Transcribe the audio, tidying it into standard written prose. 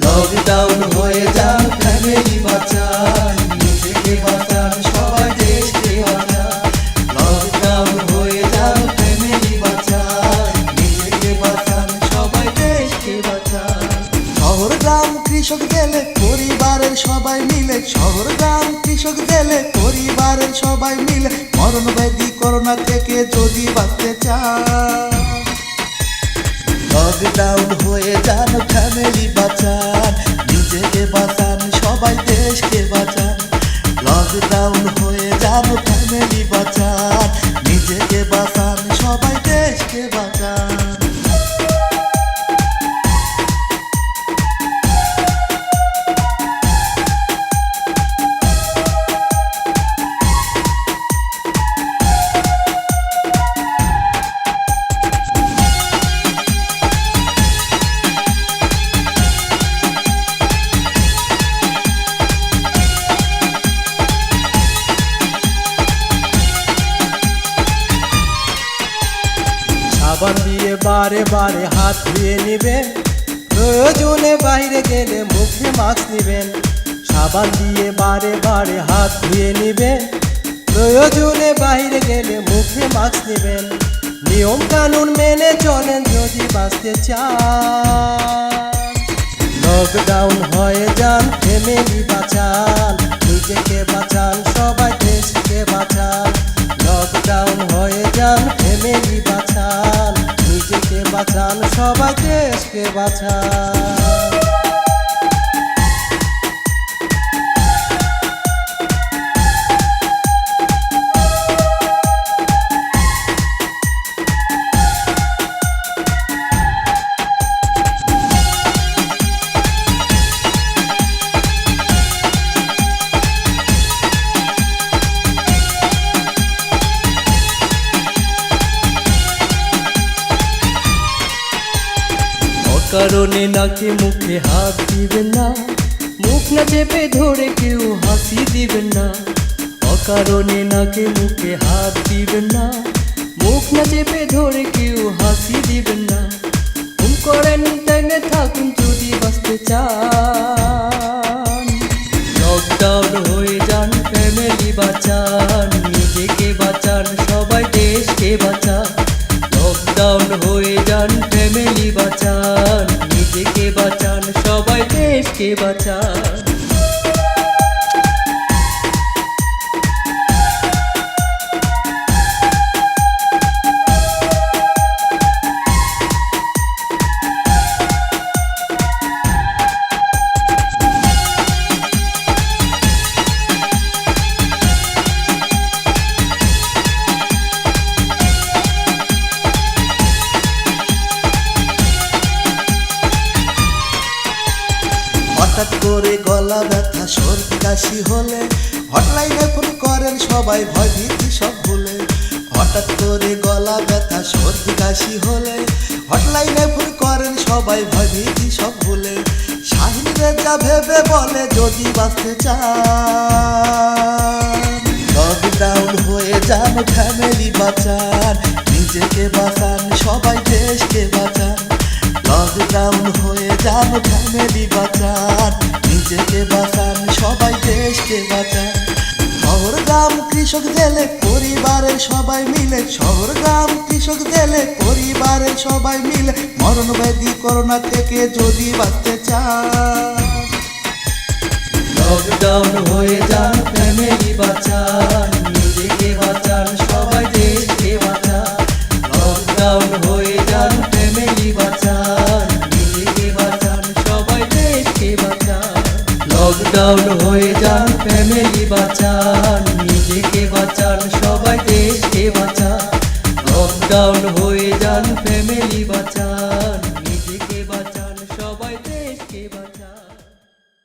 Lockdown হয়ে যান, family বাঁচান, নিজেকে বাঁচান, সবাই দেশকে বাঁচান। লকডাউন হয়ে যান, ফ্যামিলি বাঁচান, নিজেকে বাঁচান, সবাই দেশকে বাঁচান। শহর গ্রাম কৃষক গেলে পরিবারের সবাই মিলে, শহর গ্রাম কৃষক গেলে পরিবারের সবাই মিলে, মরণ ব্যাধি করোনা থেকে যদি বাঁচতে চান, লকডাউন হয়ে যান, ফ্যামিলি বাঁচান, নিজেকে বাঁচান, সবাই দেশকে বাঁচান। লকডাউন হয়ে যান, ফ্যামিলি বাঁচান, নিজেকে বাঁচান, সবাই দেশকে বাঁচান। সাবান দিয়ে বারে বারে হাত ধুয়ে নিবেন, প্রয়োজনে বাইরে গেলে মুখে মাস্ক নিবেন। সাবান দিয়ে বারে বারে হাত ধুয়ে নিবেন, প্রয়োজনে বাইরে গেলে মুখে মাস্ক নিবেন। নিয়ম কানুন মেনে চলেন যদি বাঁচতে চান। লকডাউন হয়ে যান, ফ্যামিলি বাঁচান, নিজেকে বাঁচান, সবাই দেশকে বাঁচান। লকডাউন হয়ে যান, ফ্যামিলি বাঁচান, নিজেকে বাঁচান, সবাই দেশকে বাঁচান। কারণে নাকে মুখে হাত দিবেন না, মুখ না চেপে ধরে কেউ হাসি দিবেন না। অকারণে নাকে মুখে হাত দিবেন না, মুখ না চেপে ধরে কেউ হাসি দিবেন না। হোম কোয়ারেন্টাইনে থাকুন যদি বাঁচতে চান। লকডাউন হয়ে যান, ফ্যামিলি বাঁচান, নিজেকে বাঁচান, সবাই দেশকে বাঁচান। লকডাউন হয়ে যান, ফ্যামিলি বাঁচান, নিজেকে বাঁচান, সবাই দেশকে বাঁচান। হঠাৎ করে গলা ব্যথা, সর্দি কাশি হলে হটলাইনে ফোন করেন সবাই, ভয় ভীতি সব ভুলে। হঠাৎ করে গলা ব্যথা, সর্দি কাশি হলে হটলাইনে ফোন করেন সবাই, ভয় ভীতি সব ভুলে। শাহিন রেজা ভেবে বলে যদি বাঁচতে চান। লকডাউন হয়ে যান, ফ্যামিলি বাঁচান, নিজেকে বাঁচান, সবাই দেশকে বাঁচান। লকডাউন হয়ে যান, ফ্যামিলি বাঁচান, নিজেকে বাঁচান, সবাই দেশকে বাঁচান। শহর গ্রাম কৃষক গেলে পরিবারের সবাই মিলে, শহর গ্রাম কৃষক গেলে পরিবারের সবাই মিলে, মরণ ব্যাধি করোনা থেকে যদি বাঁচতে চান। লকডাউন হয়ে যান, ফ্যামিলি বাঁচান, নিজেকে বাঁচান, সবাই দেশকে বাঁচান। লকডাউন হয়ে যান, ফ্যামিলি বাঁচান, নিজেকে বাঁচান, সবাই দেশকে বাঁচান। লকডাউন হয়ে যান, ফ্যামিলি বাঁচান, নিজেকে বাঁচান, সবাই দেশকে বাঁচান। লকডাউন